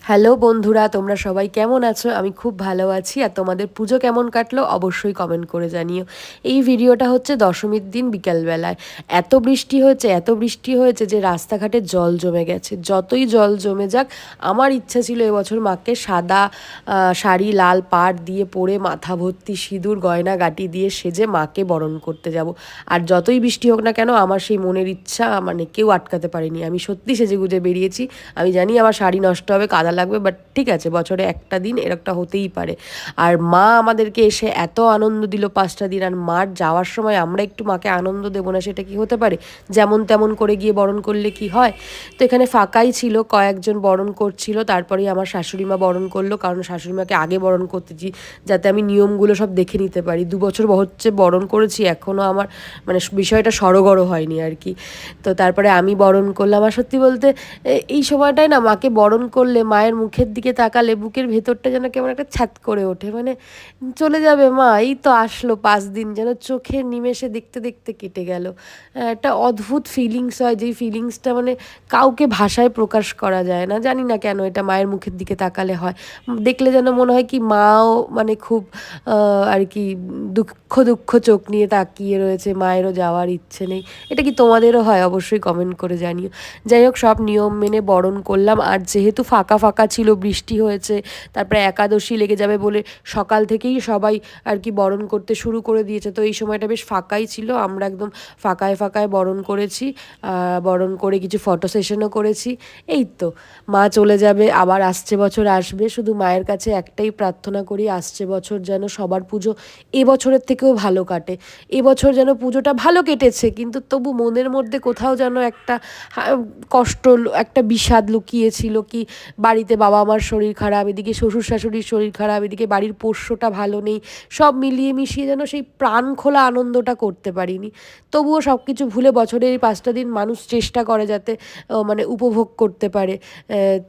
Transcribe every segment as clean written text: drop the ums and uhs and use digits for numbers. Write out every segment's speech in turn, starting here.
Hello বন্ধুরা, তোমরা সবাই কেমন আছো? আমি খুব ভালো আছি। আর তোমাদের পুজো কেমন কাটলো অবশ্যই কমেন্ট করে জানিও। এই ভিডিওটা হচ্ছে দশমীর দিন বিকালবেলায়। এত বৃষ্টি হয়েছে যে রাস্তাঘাটে জল জমে গেছে। যতই জল জমে যাক, আমার ইচ্ছা ছিল এবছর মাকে সাদা শাড়ি লাল পাড় দিয়ে পরে মাথা ভর্তি সিঁদুর গয়না গাটি দিয়ে সেজে মাকে বরণ করতে যাব। আর যতই বৃষ্টি হোক না কেন, আমার সেই মনের ইচ্ছা মানে কেউ আটকাতে পারেনি। আমি সত্যি সেজেগুজে বেরিয়েছি। আমি জানি আমার শাড়ি নষ্ট হবে, কাদা লাগবে, বাট ঠিক আছে, বছরে একটা দিন এরকমটা হতেই পারে। আর মা আমাদেরকে এসে এত আনন্দ দিল 5টা দিন। আর মার যাওয়ার সময় আমরা একটু মাকে আনন্দ দেবো না, সেটা কি হতে পারে? যেমন তেমন করে গিয়ে বরণ করলে কি হয়? তো এখানে ফাঁকাই ছিল, কয়েকজন বরণ করছিল, তারপরেই আমার শাশুড়ি মা বরণ করলো, কারণ শাশুড়ি মাকে আগে বরণ করতেছি যাতে আমি নিয়মগুলো সব দেখে নিতে পারি। 2 বছর হচ্ছে বরণ করেছি, এখনও আমার মানে বিষয়টা সড়গড় হয়নি আর কি। তো তারপরে আমি বরণ করলাম। আর সত্যি বলতে এই সময়টায় না মাকে বরণ করলে, মায়ের মুখের দিকে তাকালে বুকের ভেতরটা যেন কেমন একটা ছ্যাত করে ওঠে। মানে চলে যাবে মা, এই তো আসলো 5 দিন, যেন চোখের নিমেষে দেখতে দেখতে কেটে গেল। একটা অদ্ভুত ফিলিংস হয়, যেই ফিলিংসটা মানে কাউকে ভাষায় প্রকাশ করা যায় না। জানি না কেন এটা মায়ের মুখের দিকে তাকালে হয়। দেখলে যেন মনে হয় কি মাও মানে খুব আর কি দুঃখ দুঃখ চোখ নিয়ে তাকিয়ে রয়েছে, মায়েরও যাওয়ার ইচ্ছে নেই। এটা কি তোমাদেরও হয়? অবশ্যই কমেন্ট করে জানিও। যাই হোক, সব নিয়ম মেনে বরণ করলাম। আর যেহেতু ফাঁকা ফাঁকা ছিল, বৃষ্টি হয়েছে, তারপরে একাদশী লেগে যাবে বলে সকাল থেকেই সবাই আর কি বরণ করতে শুরু করে দিয়েছে। তো এই সময়টা বেশ ফাঁকাই ছিল, আমরা একদম ফাঁকায় ফাঁকায় বরণ করেছি। বরণ করে কিছু ফটো সেশনও করেছি। এই তো মা চলে যাবে, আবার আসছে বছর আসবে। শুধু মায়ের কাছে একটাই প্রার্থনা করি, আসছে বছর যেন সবার পুজো এবছরের থেকেও ভালো কাটে। এবছর যেন পুজোটা ভালো কেটেছে, কিন্তু তবু মনের মধ্যে কোথাও যেন একটা কষ্ট, একটা বিষাদ লুকিয়েছিল। কি বাড়িতে বাবা মার শরীর খারাপ, এদিকে শ্বশুর শাশুড়ির শরীর খারাপ, এদিকে বাড়ির পোষ্যটা ভালো নেই, সব মিলিয়ে মিশিয়ে যেন সেই প্রাণ খোলা আনন্দটা করতে পারিনি। তবুও সব কিছু ভুলে বছরের এই 5টা দিন মানুষ চেষ্টা করে যাতে মানে উপভোগ করতে পারে।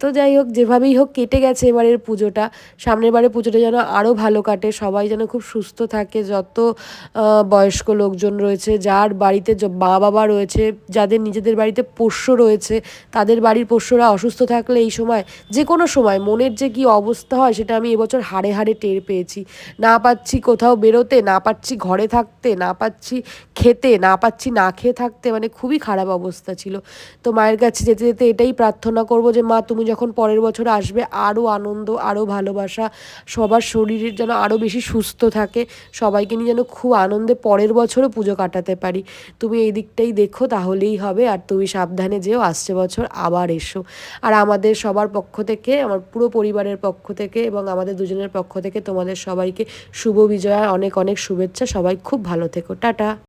তো যাই হোক, যেভাবেই হোক কেটে গেছে এবারের পুজোটা। সামনের বারে পুজোটা যেন আরও ভালো কাটে, সবাই যেন খুব সুস্থ থাকে। যত বয়স্ক লোকজন রয়েছে, যার বাড়িতে মা বাবা রয়েছে, যাদের নিজেদের বাড়িতে পোষ্য রয়েছে, তাদের বাড়ির পোষ্যরা অসুস্থ থাকলে এই সময়, যে কোনো সময় মনের যে কী অবস্থা হয় সেটা আমি এবছর হাড়ে হাড়ে টের পেয়েছি। না পাচ্ছি কোথাও বেরোতে, না পাচ্ছি ঘরে থাকতে, না পাচ্ছি খেতে, না পাচ্ছি না খেয়ে থাকতে, মানে খুবই খারাপ অবস্থা ছিল। তো মায়ের কাছে যেতে যেতে এটাই প্রার্থনা করব যে মা, তুমি যখন পরের বছর আসবে, আরও আনন্দ, আরও ভালোবাসা, সবার শরীরের যেন আরও বেশি সুস্থ থাকে, সবাইকে নিয়ে যেন খুব আনন্দে পরের বছরও পুজো কাটাতে পারি। তুমি এই দিকটাই দেখো, তাহলেই হবে। আর তুমি সাবধানে যেও, আসছে বছর আবার এসো। আর আমাদের সবার পক্ষ থেকে, আমার পুরো পরিবারের পক্ষ থেকে এবং আমাদের দুজনের পক্ষ থেকে তোমাদের সবাইকে শুভ বিজয়ার অনেক অনেক শুভেচ্ছা। সবাই খুব ভালো থেকো। টাটা।